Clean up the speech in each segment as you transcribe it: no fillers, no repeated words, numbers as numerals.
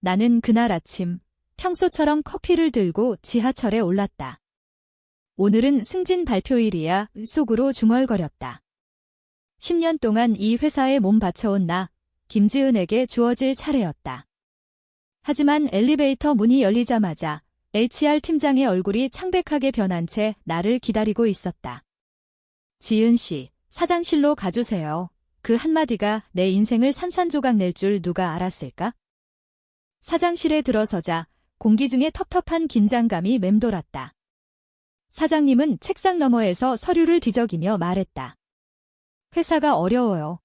나는 그날 아침 평소처럼 커피를 들고 지하철에 올랐다. 오늘은 승진 발표일이야 속으로 중얼거렸다. 10년 동안 이 회사에 몸 바쳐온 나, 김지은에게 주어질 차례였다. 하지만 엘리베이터 문이 열리자마자 HR 팀장의 얼굴이 창백하게 변한 채 나를 기다리고 있었다. 지은 씨, 사장실로 가주세요. 그 한마디가 내 인생을 산산조각 낼 줄 누가 알았을까? 사장실에 들어서자 공기 중에 텁텁한 긴장감이 맴돌았다. 사장님은 책상 너머에서 서류를 뒤적이며 말했다. 회사가 어려워요.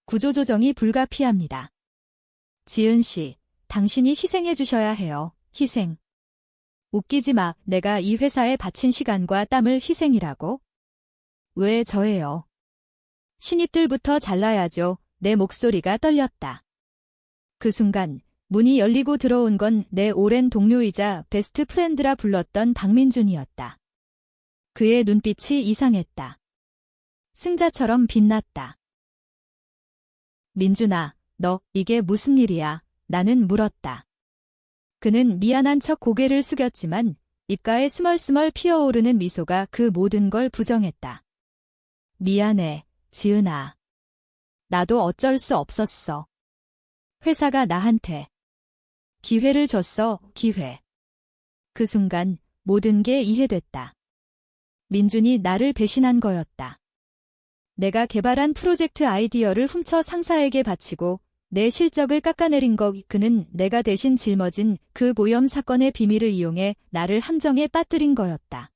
구조조정이 불가피합니다. 지은 씨, 당신이 희생해 주셔야 해요. 희생. 웃기지 마. 내가 이 회사에 바친 시간과 땀을 희생이라고? 왜 저예요? 신입들부터 잘라야죠. 내 목소리가 떨렸다. 그 순간 문이 열리고 들어온 건 내 오랜 동료이자 베스트 프렌드라 불렀던 박민준이었다. 그의 눈빛이 이상했다. 승자처럼 빛났다. 민준아, 너 이게 무슨 일이야? 나는 물었다. 그는 미안한 척 고개를 숙였지만 입가에 스멀스멀 피어오르는 미소가 그 모든 걸 부정했다. 미안해, 지은아. 나도 어쩔 수 없었어. 회사가 나한테 기회를 줬어, 기회. 그 순간 모든 게 이해됐다. 민준이 나를 배신한 거였다. 내가 개발한 프로젝트 아이디어를 훔쳐 상사에게 바치고 내 실적을 깎아내린 거, 그는 내가 대신 짊어진 그 모염 사건의 비밀을 이용해 나를 함정에 빠뜨린 거였다.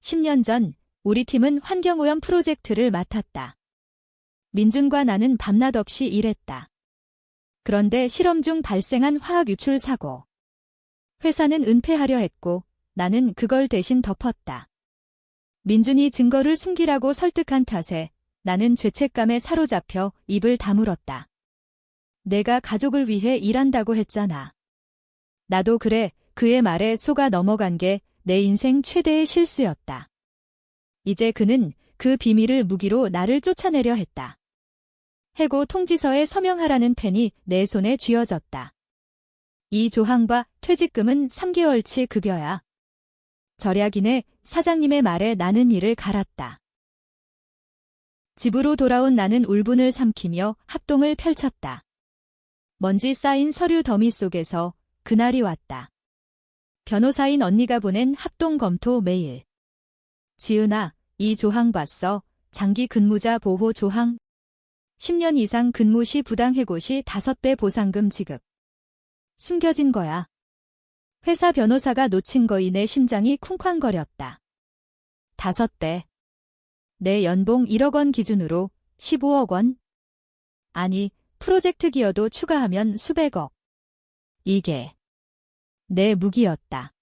10년 전 우리 팀은 환경오염 프로젝트를 맡았다. 민준과 나는 밤낮 없이 일했다. 그런데 실험 중 발생한 화학 유출 사고. 회사는 은폐하려 했고 나는 그걸 대신 덮었다. 민준이 증거를 숨기라고 설득한 탓에 나는 죄책감에 사로잡혀 입을 다물었다. 내가 가족을 위해 일한다고 했잖아. 나도 그래. 그의 말에 속아 넘어간 게 내 인생 최대의 실수였다. 이제 그는 그 비밀을 무기로 나를 쫓아내려 했다. 해고 통지서에 서명하라는 펜이 내 손에 쥐어졌다. 이 조항과 퇴직금은 3개월치 급여야. 절약이네. 사장님의 말에 나는 이를 갈았다. 집으로 돌아온 나는 울분을 삼키며 합동을 펼쳤다. 먼지 쌓인 서류 더미 속에서 그날이 왔다. 변호사인 언니가 보낸 합동 검토 메일. 지은아, 이 조항 봤어? 장기 근무자 보호 조항. 10년 이상 근무 시 부당 해고 시 5배 보상금 지급. 숨겨진 거야. 회사 변호사가 놓친 거이. 내 심장이 쿵쾅거렸다. 5배. 내 연봉 1억 원 기준으로 15억 원? 아니, 프로젝트 기여도 추가하면 수백억. 이게 내 무기였다.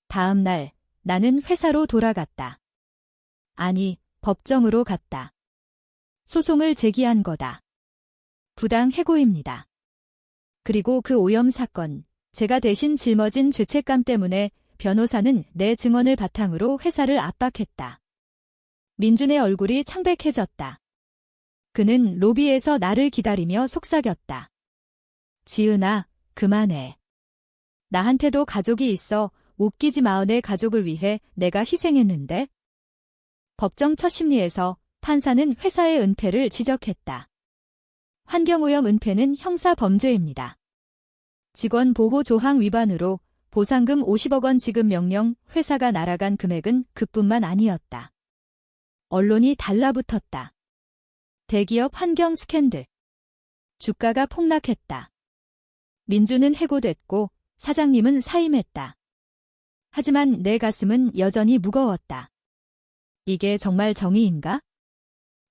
다음 날 나는 회사로 돌아갔다. 아니, 법정으로 갔다. 소송을 제기한 거다. 부당 해고입니다. 그리고 그 오염 사건, 제가 대신 짊어진 죄책감 때문에 변호사는 내 증언을 바탕으로 회사를 압박했다. 민준의 얼굴이 창백해졌다. 그는 로비에서 나를 기다리며 속삭였다. 지은아, 그만해. 나한테도 가족이 있어. 웃기지 마. 내 가족을 위해 내가 희생했는데? 법정 첫 심리에서 판사는 회사의 은폐를 지적했다. 환경오염 은폐는 형사 범죄입니다. 직원 보호 조항 위반으로 보상금 50억 원 지급 명령. 회사가 날아간 금액은 그뿐만 아니었다. 언론이 달라붙었다. 대기업 환경 스캔들. 주가가 폭락했다. 민준은 해고됐고 사장님은 사임했다. 하지만 내 가슴은 여전히 무거웠다. 이게 정말 정의인가?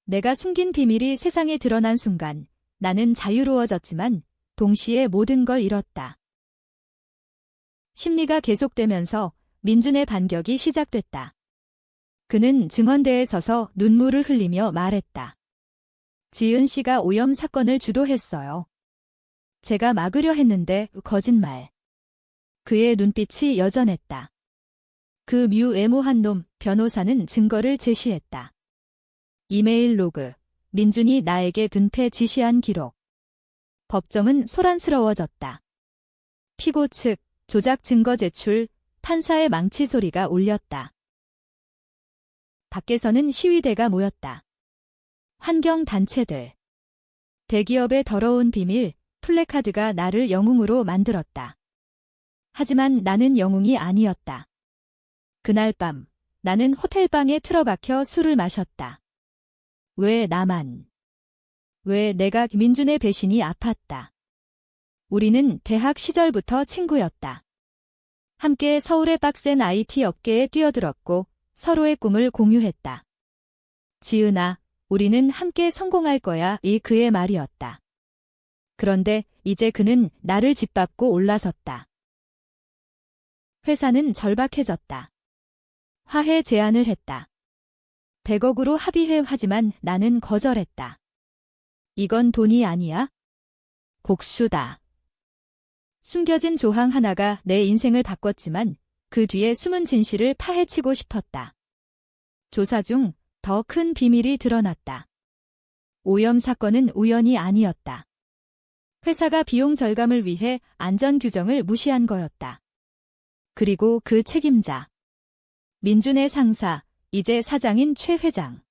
내가 숨긴 비밀이 세상에 드러난 순간 나는 자유로워졌지만 동시에 모든 걸 잃었다. 심리가 계속되면서 민준의 반격이 시작됐다. 그는 증언대에 서서 눈물을 흘리며 말했다. 지은 씨가 오염 사건을 주도했어요. 제가 막으려 했는데 거짓말. 그의 눈빛이 여전했다. 그 뮤애무한 놈. 변호사는 증거를 제시했다. 이메일 로그. 민준이 나에게 은폐 지시한 기록. 법정은 소란스러워졌다. 피고 측, 조작 증거 제출, 판사의 망치 소리가 울렸다. 밖에서는 시위대가 모였다. 환경단체들. 대기업의 더러운 비밀, 플래카드가 나를 영웅으로 만들었다. 하지만 나는 영웅이 아니었다. 그날 밤, 나는 호텔방에 틀어박혀 술을 마셨다. 왜 나만? 왜 내가 민준의 배신이 아팠다. 우리는 대학 시절부터 친구였다. 함께 서울의 빡센 IT 업계에 뛰어들었고 서로의 꿈을 공유했다. 지은아, 우리는 함께 성공할 거야. 이 그의 말이었다. 그런데 이제 그는 나를 짓밟고 올라섰다. 회사는 절박해졌다. 화해 제안을 했다. 100억으로 합의해. 하지만 나는 거절했다. 이건 돈이 아니야? 복수다. 숨겨진 조항 하나가 내 인생을 바꿨지만 그 뒤에 숨은 진실을 파헤치고 싶었다. 조사 중 더 큰 비밀이 드러났다. 오염 사건은 우연이 아니었다. 회사가 비용 절감을 위해 안전 규정을 무시한 거였다. 그리고 그 책임자. 민준의 상사, 이제 사장인 최 회장.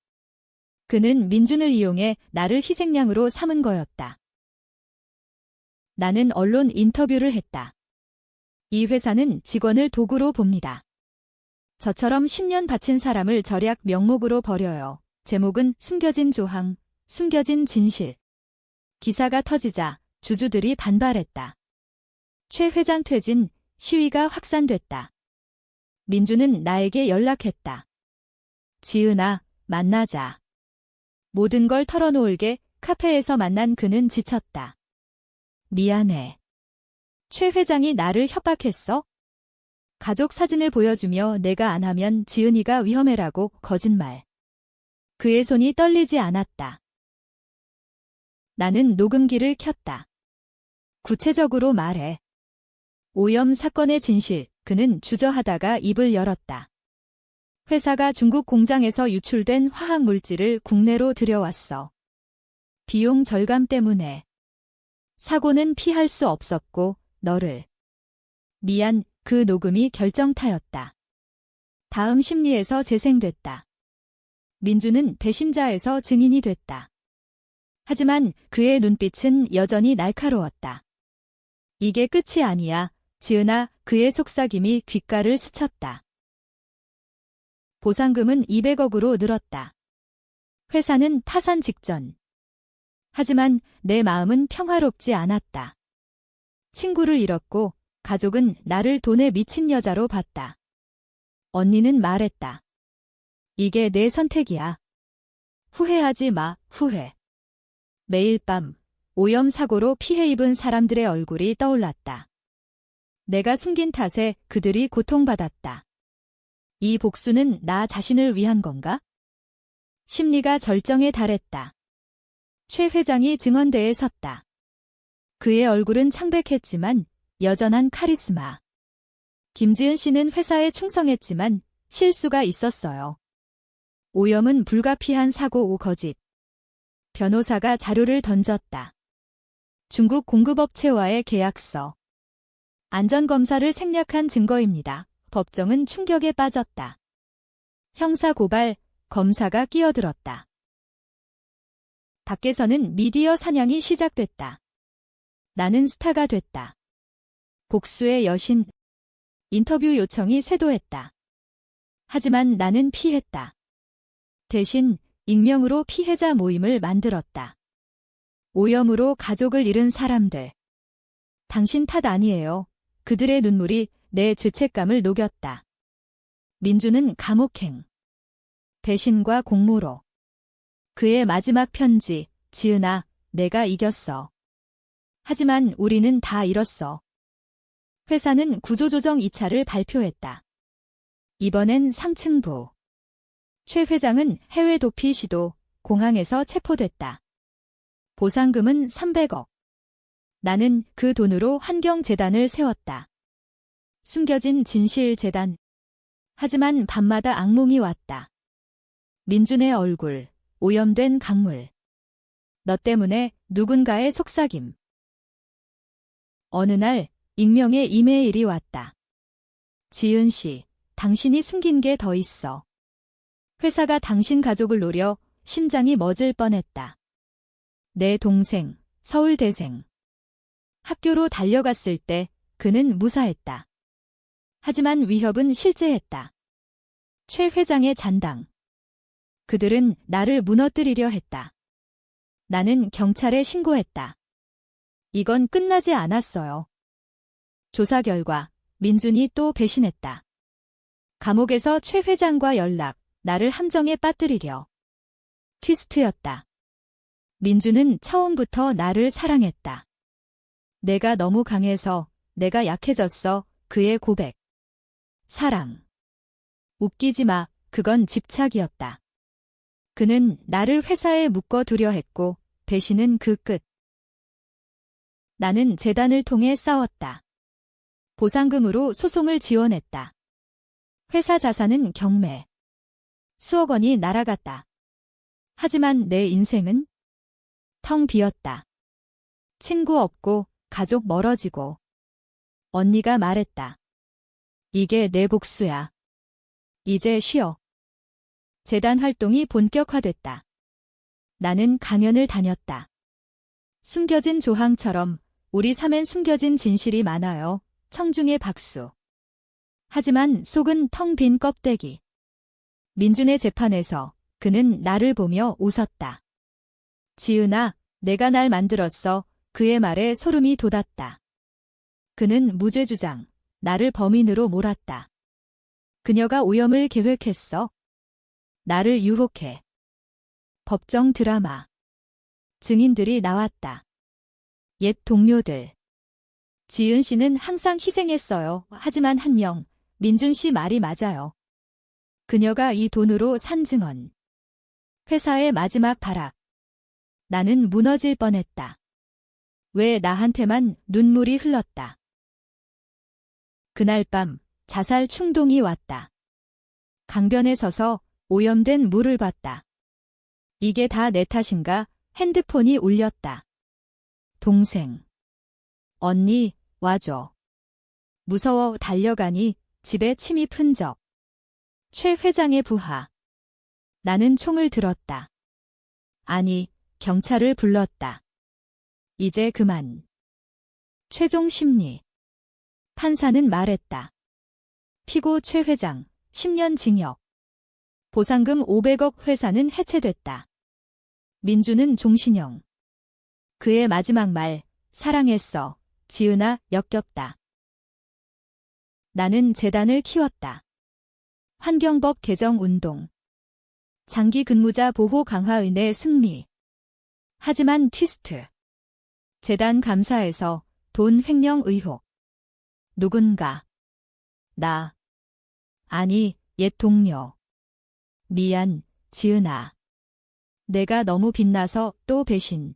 그는 민준을 이용해 나를 희생양으로 삼은 거였다. 나는 언론 인터뷰를 했다. 이 회사는 직원을 도구로 봅니다. 저처럼 10년 바친 사람을 절약 명목으로 버려요. 제목은 숨겨진 조항, 숨겨진 진실. 기사가 터지자 주주들이 반발했다. 최 회장 퇴진, 시위가 확산됐다. 민준은 나에게 연락했다. 지은아, 만나자. 모든 걸 털어놓을게. 카페에서 만난 그는 지쳤다. 미안해. 최 회장이 나를 협박했어? 가족 사진을 보여주며 내가 안 하면 지은이가 위험해라고. 거짓말. 그의 손이 떨리지 않았다. 나는 녹음기를 켰다. 구체적으로 말해. 오염 사건의 진실. 그는 주저하다가 입을 열었다. 회사가 중국 공장에서 유출된 화학 물질을 국내로 들여왔어. 비용 절감 때문에. 사고는 피할 수 없었고 너를. 미안. 그 녹음이 결정타였다. 다음 심리에서 재생됐다. 민준은 배신자에서 증인이 됐다. 하지만 그의 눈빛은 여전히 날카로웠다. 이게 끝이 아니야. 지은아, 그의 속삭임이 귓가를 스쳤다. 보상금은 200억으로 늘었다. 회사는 파산 직전. 하지만 내 마음은 평화롭지 않았다. 친구를 잃었고 가족은 나를 돈에 미친 여자로 봤다. 언니는 말했다. 이게 내 선택이야. 후회하지 마, 후회. 매일 밤 오염 사고로 피해 입은 사람들의 얼굴이 떠올랐다. 내가 숨긴 탓에 그들이 고통받았다. 이 복수는 나 자신을 위한 건가? 심리가 절정에 달했다. 최 회장이 증언대에 섰다. 그의 얼굴은 창백했지만 여전한 카리스마. 김지은 씨는 회사에 충성했지만 실수가 있었어요. 오염은 불가피한 사고. 거짓. 변호사가 자료를 던졌다. 중국 공급업체와의 계약서. 안전검사를 생략한 증거입니다. 법정은 충격에 빠졌다. 형사고발, 검사가 끼어들었다. 밖에서는 미디어 사냥이 시작됐다. 나는 스타가 됐다. 복수의 여신. 인터뷰 요청이 쇄도했다. 하지만 나는 피했다. 대신 익명으로 피해자 모임을 만들었다. 오염으로 가족을 잃은 사람들. 당신 탓 아니에요. 그들의 눈물이 내 죄책감을 녹였다. 민준은 감옥행. 배신과 공모로. 그의 마지막 편지. 지은아, 내가 이겼어. 하지만 우리는 다 잃었어. 회사는 구조조정 2차를 발표했다. 이번엔 상층부. 최 회장은 해외 도피 시도, 공항에서 체포됐다. 보상금은 300억. 나는 그 돈으로 환경재단을 세웠다. 숨겨진 진실재단. 하지만 밤마다 악몽이 왔다. 민준의 얼굴, 오염된 강물. 너 때문에 누군가의 속삭임. 어느 날 익명의 이메일이 왔다. 지은 씨, 당신이 숨긴 게 더 있어. 회사가 당신 가족을 노려 심장이 멎을 뻔했다. 내 동생, 서울대생. 학교로 달려갔을 때 그는 무사했다. 하지만 위협은 실제했다. 최 회장의 잔당. 그들은 나를 무너뜨리려 했다. 나는 경찰에 신고했다. 이건 끝나지 않았어요. 조사 결과 민준이 또 배신했다. 감옥에서 최 회장과 연락, 나를 함정에 빠뜨리려. 트위스트였다. 민준은 처음부터 나를 사랑했다. 내가 너무 강해서 내가 약해졌어. 그의 고백. 사랑. 웃기지 마. 그건 집착이었다. 그는 나를 회사에 묶어두려 했고 배신은 그 끝. 나는 재단을 통해 싸웠다. 보상금으로 소송을 지원했다. 회사 자산은 경매. 수억 원이 날아갔다. 하지만 내 인생은 텅 비었다. 친구 없고 가족 멀어지고. 언니가 말했다. 이게 내 복수야. 이제 쉬어. 재단 활동이 본격화됐다. 나는 강연을 다녔다. 숨겨진 조항처럼 우리 삶엔 숨겨진 진실이 많아요. 청중의 박수. 하지만 속은 텅 빈 껍데기. 민준의 재판에서 그는 나를 보며 웃었다. 지은아, 내가 날 만들었어. 그의 말에 소름이 돋았다. 그는 무죄 주장, 나를 범인으로 몰았다. 그녀가 오염을 계획했어. 나를 유혹해. 법정 드라마. 증인들이 나왔다. 옛 동료들. 지은 씨는 항상 희생했어요. 하지만 한 명, 민준 씨 말이 맞아요. 그녀가 이 돈으로 산 증언. 회사의 마지막 발악. 나는 무너질 뻔했다. 왜 나한테만 눈물이 흘렀다. 그날 밤 자살 충동이 왔다. 강변에 서서 오염된 물을 봤다. 이게 다 내 탓인가? 핸드폰이 울렸다. 동생. 언니, 와줘. 무서워 달려가니 집에 침입 흔적. 최 회장의 부하. 나는 총을 들었다. 아니, 경찰을 불렀다. 이제 그만. 최종 심리. 판사는 말했다. 피고 최 회장, 10년 징역. 보상금 500억. 회사는 해체됐다. 민준은 종신형. 그의 마지막 말, 사랑했어. 지은아, 역겹다. 나는 재단을 키웠다. 환경법 개정 운동. 장기 근무자 보호 강화의 승리. 하지만 트위스트. 재단 감사에서 돈 횡령 의혹. 누군가. 나. 아니, 옛 동료. 미안, 지은아. 내가 너무 빛나서 또 배신.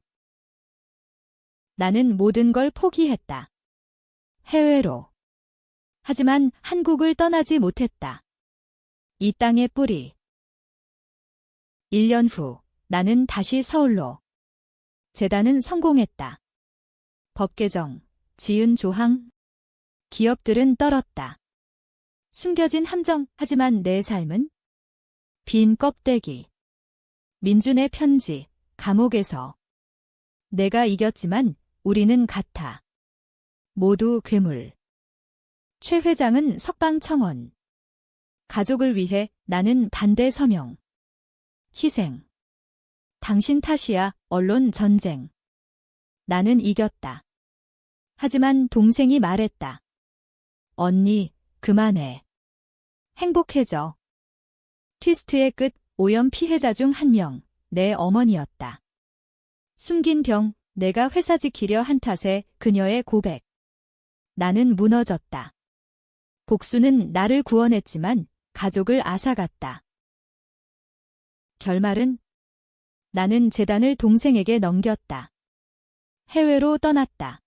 나는 모든 걸 포기했다. 해외로. 하지만 한국을 떠나지 못했다. 이 땅의 뿌리. 1년 후, 나는 다시 서울로. 재단은 성공했다. 법 개정, 지은 조항. 기업들은 떨었다. 숨겨진 함정. 하지만 내 삶은 빈 껍데기. 민준의 편지, 감옥에서. 내가 이겼지만 우리는 같아. 모두 괴물. 최 회장은 석방 청원. 가족을 위해 나는 반대 서명. 희생. 당신 탓이야. 언론 전쟁. 나는 이겼다. 하지만 동생이 말했다. 언니, 그만해. 행복해져. 트위스트의 끝. 오염 피해자 중 한 명, 내 어머니였다. 숨긴 병, 내가 회사 지키려 한 탓에 그녀의 고백. 나는 무너졌다. 복수는 나를 구원했지만 가족을 앗아갔다. 결말은? 나는 재단을 동생에게 넘겼다. 해외로 떠났다.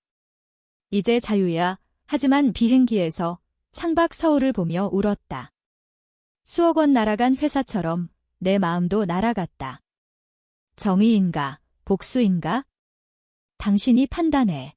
이제 자유야. 하지만 비행기에서 창밖 서울을 보며 울었다. 수억 원 날아간 회사처럼 내 마음도 날아갔다. 정의인가, 복수인가? 당신이 판단해.